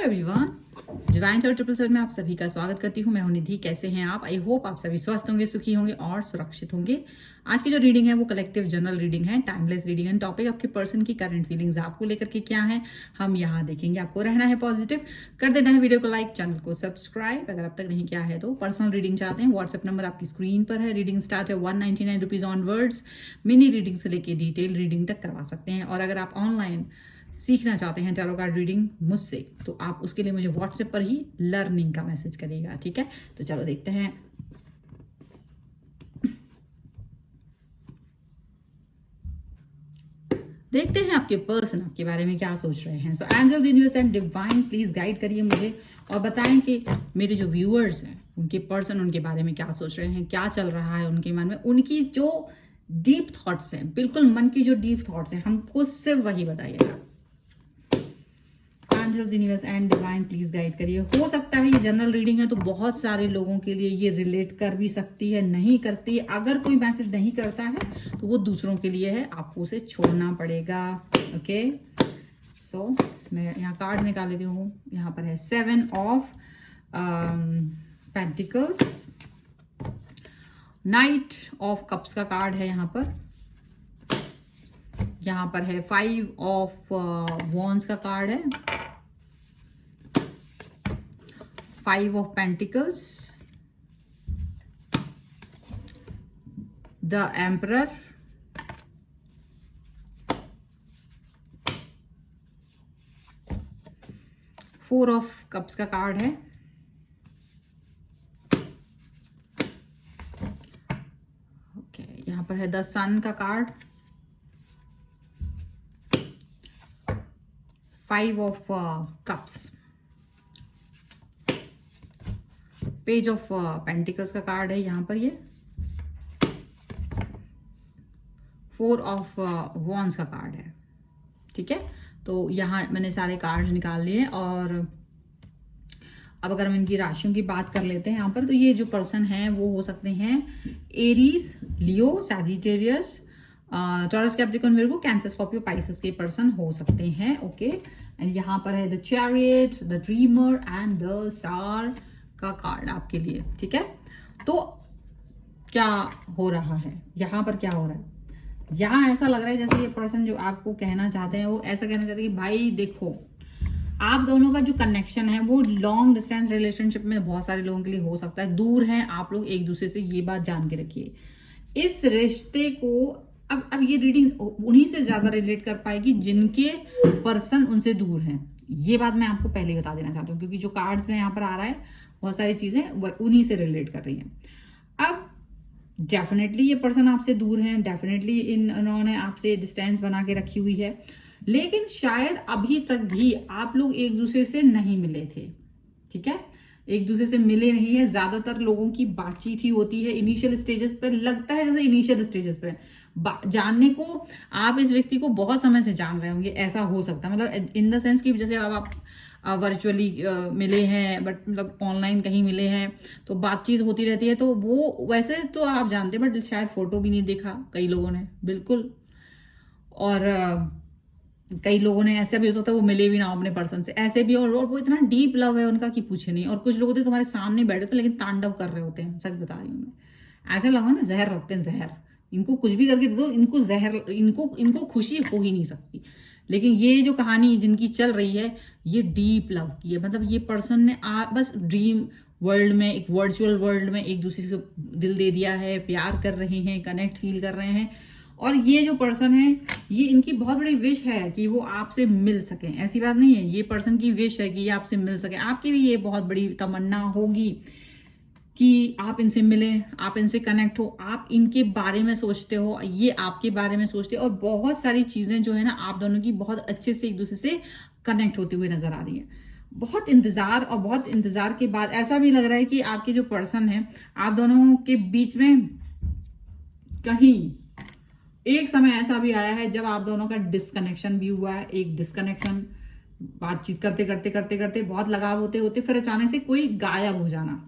Everyone, divine tarot 777 में आप सभी का स्वागत करती हूँ। मैं हूं निधि। कैसे हैं आप? आई होप आप सभी स्वस्थ होंगे, सुखी होंगे और सुरक्षित होंगे। आज की जो रीडिंग है वो कलेक्टिव जनरल रीडिंग है, टाइमलेस रीडिंग है। टॉपिक आपके पर्सन की करंट फीलिंग्स आपको लेकर के क्या है हम यहाँ देखेंगे। आपको रहना है पॉजिटिव, कर देना है वीडियो को लाइक, चैनल को सब्सक्राइब अगर अब तक नहीं किया है तो। पर्सनल रीडिंग चाहते हैं, व्हाट्सएप नंबर आपकी स्क्रीन पर है। रीडिंग स्टार्ट है 199 रुपीज ऑनवर्ड्स। मिनी रीडिंग से लेके डिटेल रीडिंग तक करवा सकते हैं। और अगर आप ऑनलाइन सीखना चाहते हैं टैरो कार्ड रीडिंग मुझसे तो आप उसके लिए मुझे व्हाट्सएप पर ही लर्निंग का मैसेज करिएगा, ठीक है? तो चलो देखते हैं। देखते हैं आपके पर्सन आपके बारे में क्या सोच रहे हैं। So angels, universe and divine please guide करिए मुझे और बताएं कि मेरे जो व्यूअर्स हैं उनके पर्सन उनके बारे में क्या सोच रहे हैं, क्या चल रहा है उनके मन में, उनकी जो डीप थॉट्स हैं, बिल्कुल मन की जो डीप थॉट्स हैं, हमको सिर्फ वही बताइएगा। Angels, universe and divine please guide करिए। हो सकता है ये जनरल रीडिंग है तो बहुत सारे लोगों के लिए ये रिलेट कर भी सकती है, नहीं करती है। अगर कोई मैसेज नहीं करता है तो वो दूसरों के लिए है, आपको उसे छोड़ना पड़ेगा। ओके, सो मैं यहाँ कार्ड निकाल लेती हूँ। यहाँ पर है 7 of pentacles, night of cups का कार्ड है यहाँ पर। यहाँ पर है 5 ऑफ वॉन्ड्स का कार्ड है, 5 of pentacles, the emperor, four of cups का कार्ड है, ओके यहाँ पर है द सन का card, 5 of cups, page of pentacles का कार्ड है यहाँ पर ये, 4 ऑफ वॉन्ड्स का कार्ड है, ठीक है? तो यहाँ मैंने सारे कार्ड निकाल लिए। और अब अगर हम इनकी राशियों की बात कर लेते हैं यहाँ पर, तो ये जो पर्सन है वो हो सकते हैं Aries, Leo, Sagittarius, Taurus, Capricorn, Virgo, Cancer, Scorpio, Pisces के पर्सन हो सकते हैं। ओके, एंड यहाँ पर है the chariot, the dreamer and the star का कार्ड आपके लिए, ठीक है? तो क्या हो रहा है यहाँ पर, क्या हो रहा है यहाँ? ऐसा लग रहा है जैसे ये पर्सन जो आपको कहना चाहते हैं वो ऐसा कहना चाहते हैं कि भाई देखो, आप दोनों का जो कनेक्शन है वो लॉन्ग डिस्टेंस रिलेशनशिप में बहुत सारे लोगों के लिए हो सकता है। दूर हैं आप लोग एक दूसरे से, ये बात जान के रखिए। इस रिश्ते को अब ये रीडिंग उन्हीं से ज्यादा रिलेट कर पाएगी जिनके पर्सन उनसे दूर हैं। ये बात मैं आपको पहले बता देना चाहती हूँ, क्योंकि जो कार्ड्स में यहाँ पर आ रहा है बहुत सारी चीजें उन्हीं से रिलेट कर रही हैं। अब डेफिनेटली ये पर्सन आपसे दूर है, डेफिनेटली इन्होंने आपसे डिस्टेंस बना के रखी हुई है, लेकिन शायद अभी तक भी आप लोग एक दूसरे से नहीं मिले थे, ठीक है? एक दूसरे से मिले नहीं है। ज्यादातर लोगों की बातचीत ही होती है इनिशियल स्टेजेस पर, लगता है जैसे इनिशियल स्टेजेस पर जानने को आप इस व्यक्ति को बहुत समय से जान रहे होंगे, ऐसा हो सकता है। मतलब इन द सेंस कि जैसे अब आप वर्चुअली मिले हैं, बट मतलब ऑनलाइन कहीं मिले हैं तो बातचीत होती रहती है, तो वो वैसे तो आप जानते हैं, बट शायद फोटो भी नहीं देखा कई लोगों ने, बिल्कुल। और कई लोगों ने ऐसा भी हो सकता है वो मिले भी ना अपने पर्सन से, ऐसे भी। और वो इतना डीप लव है उनका कि पूछे नहीं। और कुछ लोग होते तुम्हारे सामने बैठे होते लेकिन तांडव कर रहे होते हैं, सच बता रही हूँ मैं। ऐसे लगा ना जहर रखते हैं, जहर। इनको कुछ भी करके दे दो, इनको जहर, इनको खुशी हो ही नहीं सकती। लेकिन ये जो कहानी जिनकी चल रही है ये डीप लव की है। मतलब ये पर्सन ने बस ड्रीम वर्ल्ड में, एक वर्चुअल वर्ल्ड में एक दूसरे से दिल दे दिया है, प्यार कर रहे हैं, कनेक्ट फील कर रहे हैं। और ये जो पर्सन है ये इनकी बहुत बड़ी विश है कि वो आपसे मिल सके। ऐसी बात नहीं है, ये पर्सन की विश है कि ये आपसे मिल सके। आपकी भी ये बहुत बड़ी तमन्ना होगी कि आप इनसे मिलें, आप इनसे कनेक्ट हो, आप इनके बारे में सोचते हो, ये आपके बारे में सोचते हो। और बहुत सारी चीजें जो है ना आप दोनों की बहुत अच्छे से एक दूसरे से कनेक्ट होती हुई नजर आ रही है। बहुत इंतजार, और बहुत इंतजार के बाद ऐसा भी लग रहा है कि आपके जो पर्सन है आप दोनों के बीच में कहीं एक समय ऐसा भी आया है जब आप दोनों का डिस्कनेक्शन भी हुआ है। एक डिस्कनेक्शन, बातचीत करते करते करते करते बहुत लगाव होते होते फिर अचानक से कोई गायब हो जाना।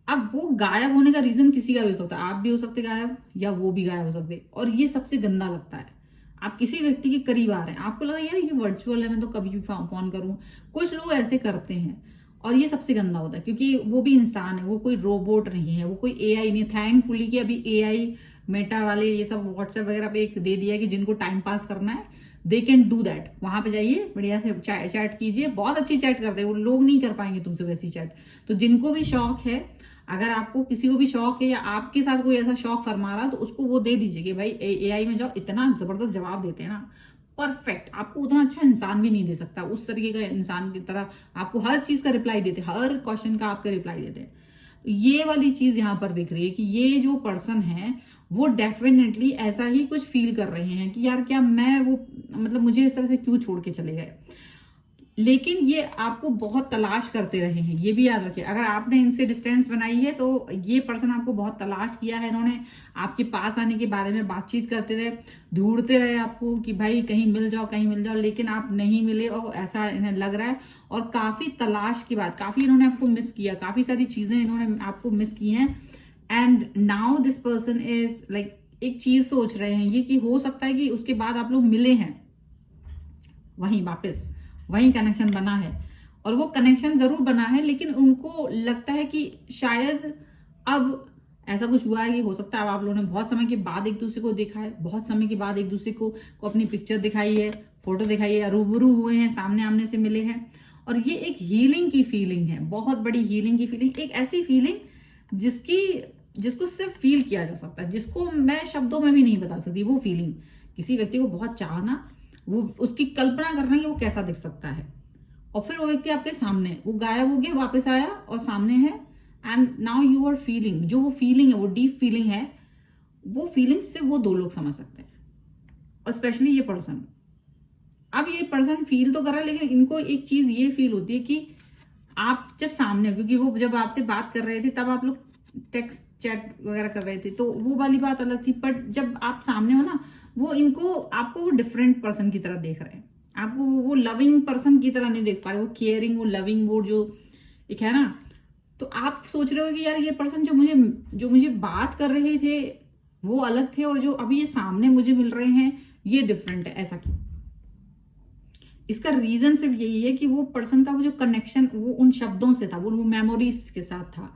अब वो गायब होने का रीजन किसी का भी हो सकता है, आप भी हो सकते गायब या वो भी गायब हो सकते, और ये सबसे गंदा लगता है। आप किसी व्यक्ति के करीब आ रहे हैं, आपको लग रहा है यार ये वर्चुअल है, मैं तो कभी भी फोन करूं। कुछ लोग ऐसे करते हैं और ये सबसे गंदा होता है, क्योंकि वो भी इंसान है, वो कोई रोबोट नहीं है, वो कोई एआई नहीं है। थैंकफुली कि अभी एआई मेटा वाले ये सब व्हाट्सएप वगैरह पे एक दे दिया है कि जिनको टाइम पास करना है दे कैन डू दैट। वहां पे जाइए, बढ़िया से चैट कीजिए, बहुत अच्छी चैट करते हैं वो लोग, नहीं कर पाएंगे तुमसे वैसी चैट। तो जिनको भी शौक है, अगर आपको किसी को भी शौक है या आपके साथ कोई ऐसा शौक फरमा रहा, तो उसको वो दे दीजिए कि भाई एआई में जाओ, इतना जबरदस्त जवाब देते हैं ना, परफेक्ट। आपको उतना अच्छा इंसान भी नहीं दे सकता, उस तरीके का इंसान की तरह आपको हर चीज का रिप्लाई देते, हर क्वेश्चन का आपके रिप्लाई देते हैं। तो ये वाली चीज यहाँ पर दिख रही है कि ये जो पर्सन है वो डेफिनेटली ऐसा ही कुछ फील कर रहे हैं कि यार क्या मैं वो, मतलब मुझे इस तरह से क्यों छोड़ के चले गए। लेकिन ये आपको बहुत तलाश करते रहे हैं, ये भी याद रखिए। अगर आपने इनसे डिस्टेंस बनाई है तो ये पर्सन आपको बहुत तलाश किया है, इन्होंने आपके पास आने के बारे में बातचीत करते रहे, ढूंढते रहे आपको कि भाई कहीं मिल जाओ कहीं मिल जाओ, लेकिन आप नहीं मिले और ऐसा इन्हें लग रहा है। और काफी तलाश के बाद काफी इन्होंने आपको मिस किया, काफी सारी चीजें इन्होंने आपको मिस की हैं। And now this person is like एक चीज सोच रहे हैं ये कि हो सकता है कि उसके बाद आप लोग मिले हैं, वहीं वापस वहीं कनेक्शन बना है, और वो कनेक्शन जरूर बना है, लेकिन उनको लगता है कि शायद अब ऐसा कुछ हुआ है कि हो सकता है अब आप लोगों ने बहुत समय के बाद एक दूसरे को देखा है, बहुत समय के बाद एक दूसरे को अपनी पिक्चर दिखाई है, फोटो दिखाई है, रूबरू हुए हैं, सामने आमने से मिले हैं। और ये एक हीलिंग की फीलिंग है, बहुत बड़ी हीलिंग की फीलिंग, एक ऐसी फीलिंग जिसको सिर्फ फील किया जा सकता है, जिसको मैं शब्दों में भी नहीं बता सकती। वो फीलिंग किसी व्यक्ति को बहुत चाहना, वो उसकी कल्पना करना कि वो कैसा दिख सकता है, और फिर वो व्यक्ति आपके सामने, वो गायब हो गया, वापस आया और सामने है, and now you are feeling. जो वो फीलिंग है, वो डीप फीलिंग है, वो फीलिंग सिर्फ वो दो लोग समझ सकते हैं, और स्पेशली ये पर्सन। अब ये पर्सन फील तो कर रहा है, लेकिन इनको एक चीज ये फील होती है कि आप जब सामने हो, क्योंकि वो जब आपसे बात कर रहे थे तब आप लोग टेक्स्ट चैट वगैरह कर रहे थे, तो वो वाली बात अलग थी। बट जब आप सामने हो ना, वो इनको आपको वो डिफरेंट पर्सन की तरह देख रहे हैं, आपको वो लविंग पर्सन की तरह नहीं देख पा रहे, वो केयरिंग, वो लविंग, वो जो एक है ना। तो आप सोच रहे हो कि यार ये पर्सन जो मुझे बात कर रहे थे वो अलग थे, और जो अभी ये सामने मुझे मिल रहे हैं ये डिफरेंट है, ऐसा क्यों? इसका रीजन सिर्फ यही है कि वो पर्सन का वो जो कनेक्शन वो उन शब्दों से था, वो मेमोरीज के साथ था,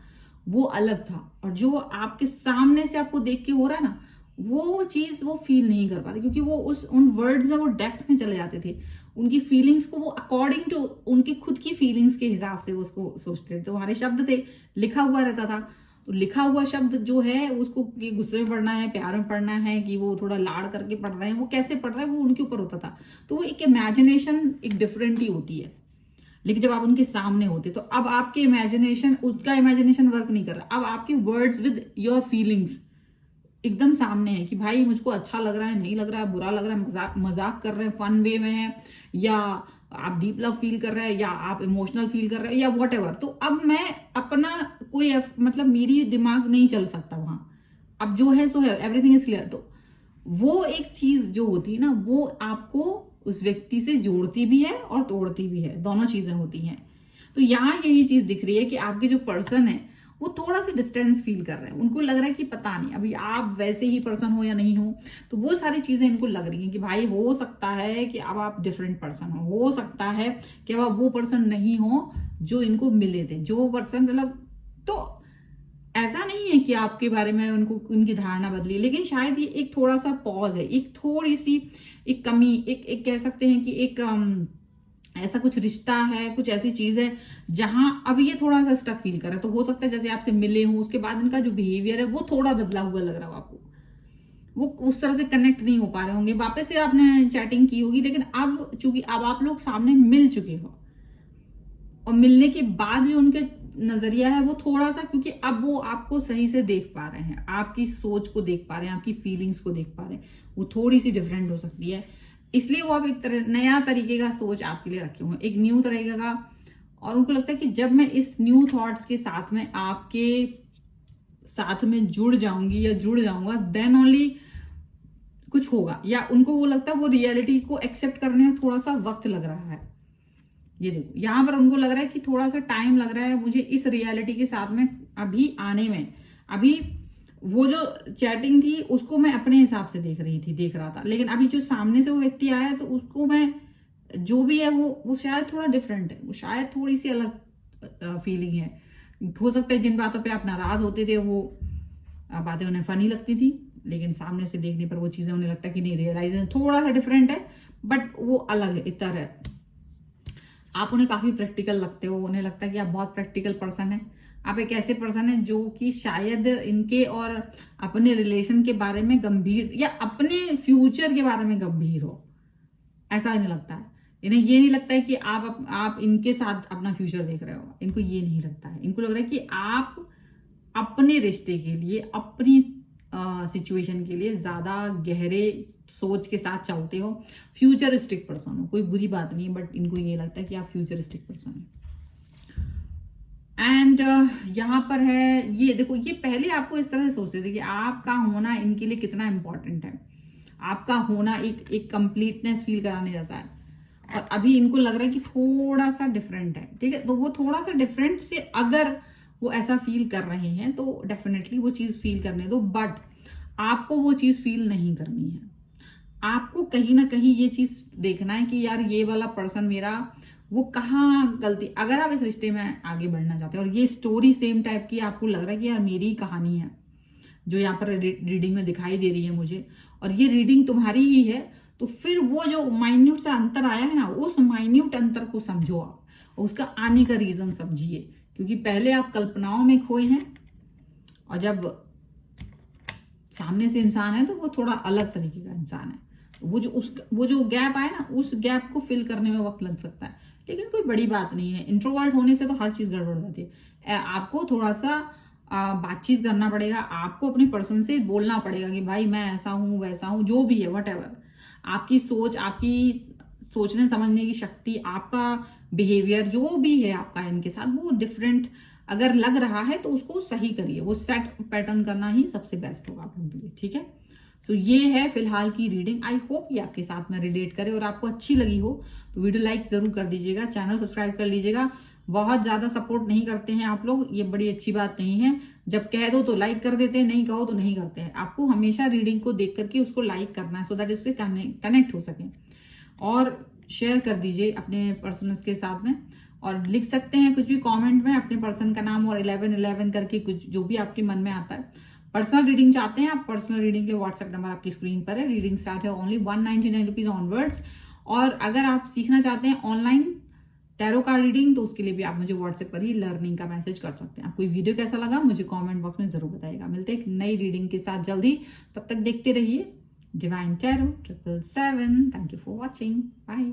वो अलग था। और जो आपके सामने से आपको देख के हो रहा है ना, वो चीज वो फील नहीं कर पाते, क्योंकि वो उन वर्ड्स में वो डेप्थ में चले जाते थे, उनकी फीलिंग्स को वो अकॉर्डिंग टू उनकी खुद की फीलिंग्स के हिसाब से उसको सोचते थे। तो हमारे शब्द थे, लिखा हुआ रहता था, तो लिखा हुआ शब्द जो है उसको कि गुस्से में पढ़ना है, प्यार में पढ़ना है, कि वो थोड़ा लाड़ करके पढ़ रहे हैं, वो कैसे पढ़ रहा है वो उनके ऊपर होता था। तो वो एक इमेजिनेशन एक डिफरेंट ही होती है। लेकिन जब आप उनके सामने होते तो अब आपकी इमेजिनेशन, उसका इमेजिनेशन वर्क नहीं कर रहा, अब आपकी वर्ड्स विद योर फीलिंग्स एकदम सामने है कि भाई मुझको अच्छा लग रहा है, नहीं लग रहा है, बुरा लग रहा है, मजाक कर रहे हैं, फन वे में है, या आप डीप लव फील कर रहे हैं, या आप इमोशनल फील कर रहे हैं, या वॉट एवर। तो अब मैं अपना कोई मतलब मेरी दिमाग नहीं चल सकता वहां, अब जो है सो है, एवरीथिंग इज क्लियर। तो वो एक चीज जो होती है ना, वो आपको उस व्यक्ति से जोड़ती भी है और तोड़ती भी है, दोनों चीजें होती हैं। तो यहाँ यही चीज दिख रही है कि आपके जो पर्सन है वो थोड़ा सा डिस्टेंस फील कर रहे हैं, उनको लग रहा है कि पता नहीं अभी आप वैसे ही पर्सन हो या नहीं हो। तो वो सारी चीजें इनको लग रही हैं कि भाई हो सकता है कि अब आप डिफरेंट पर्सन हो सकता है कि अब आप वो पर्सन नहीं हो जो इनको मिले थे, जो पर्सन मतलब। तो ऐसा नहीं है कि आपके बारे में उनको उनकी धारणा बदली, लेकिन शायद ये एक थोड़ा सा पॉज है, एक थोड़ी सी एक कमी, एक कह सकते हैं कि एक ऐसा कुछ रिश्ता है, कुछ ऐसी चीज है जहां अब ये थोड़ा सा स्टक फील कर रहा है। तो हो सकता है जैसे आपसे मिले हो उसके बाद इनका जो बिहेवियर है वो थोड़ा बदला हुआ लग रहा हो आपको, वो उस तरह से कनेक्ट नहीं हो पा रहे होंगे। वापस से आपने चैटिंग की होगी, लेकिन अब चूंकि अब आप लोग सामने मिल चुके हो, और मिलने के बाद जो उनके नजरिया है वो थोड़ा सा, क्योंकि अब वो आपको सही से देख पा रहे हैं, आपकी सोच को देख पा रहे हैं, आपकी फीलिंग्स को देख पा रहे हैं, वो थोड़ी सी डिफरेंट हो सकती है। इसलिए वो आप एक नया तरीके का सोच आपके लिए रखे हुए, एक न्यू तरीके का। और उनको लगता है कि जब मैं इस न्यू थॉट्स के साथ में आपके साथ में जुड़ जाऊंगी या जुड़ जाऊंगा, देन ओनली कुछ होगा। या उनको वो लगता है वो रियलिटी को एक्सेप्ट करने में थोड़ा सा वक्त लग रहा है। ये देखो यहाँ पर उनको लग रहा है कि थोड़ा सा टाइम लग रहा है मुझे इस रियलिटी के साथ में अभी आने में। अभी वो जो चैटिंग थी उसको मैं अपने हिसाब से देख रहा था, लेकिन अभी जो सामने से वो व्यक्ति आया है तो उसको मैं, जो भी है वो शायद थोड़ा डिफरेंट है, वो शायद थोड़ी सी अलग फीलिंग है। हो सकता है जिन बातों पे आप नाराज होते थे वो बातें उन्हें फनी लगती थी, लेकिन सामने से देखने पर वो चीजें उन्हें लगता है कि नहीं, रियलाइजेशन थोड़ा सा डिफरेंट है, बट वो अलग है, इतर है। आप उन्हें काफी प्रैक्टिकल लगते हो, उन्हें लगता है कि आप बहुत प्रैक्टिकल पर्सन है। आप एक ऐसे पर्सन है जो कि शायद इनके और अपने रिलेशन के बारे में गंभीर, या अपने फ्यूचर के बारे में गंभीर हो, ऐसा इन्हें लगता है। इन्हें ये नहीं लगता है कि आप इनके साथ अपना फ्यूचर देख रहे हो, इनको ये नहीं लगता है। इनको लग रहा है कि आप अपने रिश्ते के लिए, अपनी सिचुएशन के लिए ज्यादा गहरे सोच के साथ चलते हो, फ्यूचरिस्टिक पर्सन हो। कोई बुरी बात नहीं है, बट इनको ये लगता है कि आप फ्यूचरिस्टिक पर्सन है। एंड यहाँ पर है, ये देखो, ये पहले आपको इस तरह से सोचते थे कि आपका होना इनके लिए कितना इंपॉर्टेंट है, आपका होना एक कंप्लीटनेस फील कराने जैसा है। और अभी इनको लग रहा है कि थोड़ा सा डिफरेंट है, ठीक है। तो वो थोड़ा सा डिफरेंट से अगर वो ऐसा फील कर रहे हैं तो डेफिनेटली वो चीज फील करने दो, बट आपको वो चीज फील नहीं करनी है। आपको कहीं ना कहीं ये चीज देखना है कि यार ये वाला पर्सन मेरा, वो कहाँ गलती, अगर आप इस रिश्ते में आगे बढ़ना चाहते हैं और ये स्टोरी सेम टाइप की आपको लग रहा है कि यार मेरी ही कहानी है जो यहाँ पर रीडिंग में दिखाई दे रही है मुझे, और ये रीडिंग तुम्हारी ही है, तो फिर वो जो माइन्यूट सा अंतर आया है ना, उस माइन्यूट अंतर को समझो आप, उसका आने का रीजन समझिए। क्योंकि पहले आप कल्पनाओं में खोए हैं, और जब सामने से इंसान है तो वो थोड़ा अलग तरीके का इंसान है। वो जो गैप आया ना, उस गैप को फिल करने में वक्त लग सकता है, लेकिन कोई बड़ी बात नहीं है। इंट्रोवर्ट होने से तो हर चीज गड़बड़ होती है। आपको थोड़ा सा बातचीत करना पड़ेगा, आपको अपने पर्सन से बोलना पड़ेगा कि भाई मैं ऐसा हूं वैसा हूं, जो भी है वट एवर, आपकी सोच, आपकी सोचने समझने की शक्ति, आपका बिहेवियर जो भी है आपका इनके साथ, वो डिफरेंट अगर लग रहा है तो उसको सही करिए। वो सेट पैटर्न करना ही सबसे बेस्ट होगा आप लोगों के लिए, ठीक है। सो ये है फिलहाल की रीडिंग। आई होप ये आपके साथ में रिलेट करे और आपको अच्छी लगी हो तो वीडियो लाइक जरूर कर दीजिएगा, चैनल सब्सक्राइब कर लीजिएगा। बहुत ज्यादा सपोर्ट नहीं करते हैं आप लोग, ये बड़ी अच्छी बात नहीं है। जब कह दो तो लाइक कर देते हैं, नहीं कहो तो नहीं करते हैं। आपको हमेशा रीडिंग को देख करके उसको लाइक करना है, सो दैट इससे कनेक्ट हो सके। और शेयर कर दीजिए अपने पर्सनस के साथ में, और लिख सकते हैं कुछ भी कमेंट में अपने पर्सन का नाम और 1111 करके, कुछ जो भी आपके मन में आता है। पर्सनल रीडिंग चाहते हैं आप, पर्सनल रीडिंग के लिए व्हाट्सएप नंबर आपकी स्क्रीन पर है। रीडिंग स्टार्ट है ओनली 199 रुपीज ऑनवर्ड्स। और अगर आप सीखना चाहते हैं ऑनलाइन टैरो कार्ड रीडिंग, तो उसके लिए भी आप मुझे व्हाट्सएप पर ही लर्निंग का मैसेज कर सकते हैं। आपको वीडियो कैसा लगा मुझे कमेंट बॉक्स में जरूर बताइएगा। मिलते हैं एक नई रीडिंग के साथ जल्दी, तब तक देखते रहिए divine tarot 777। Thank you for watching, bye.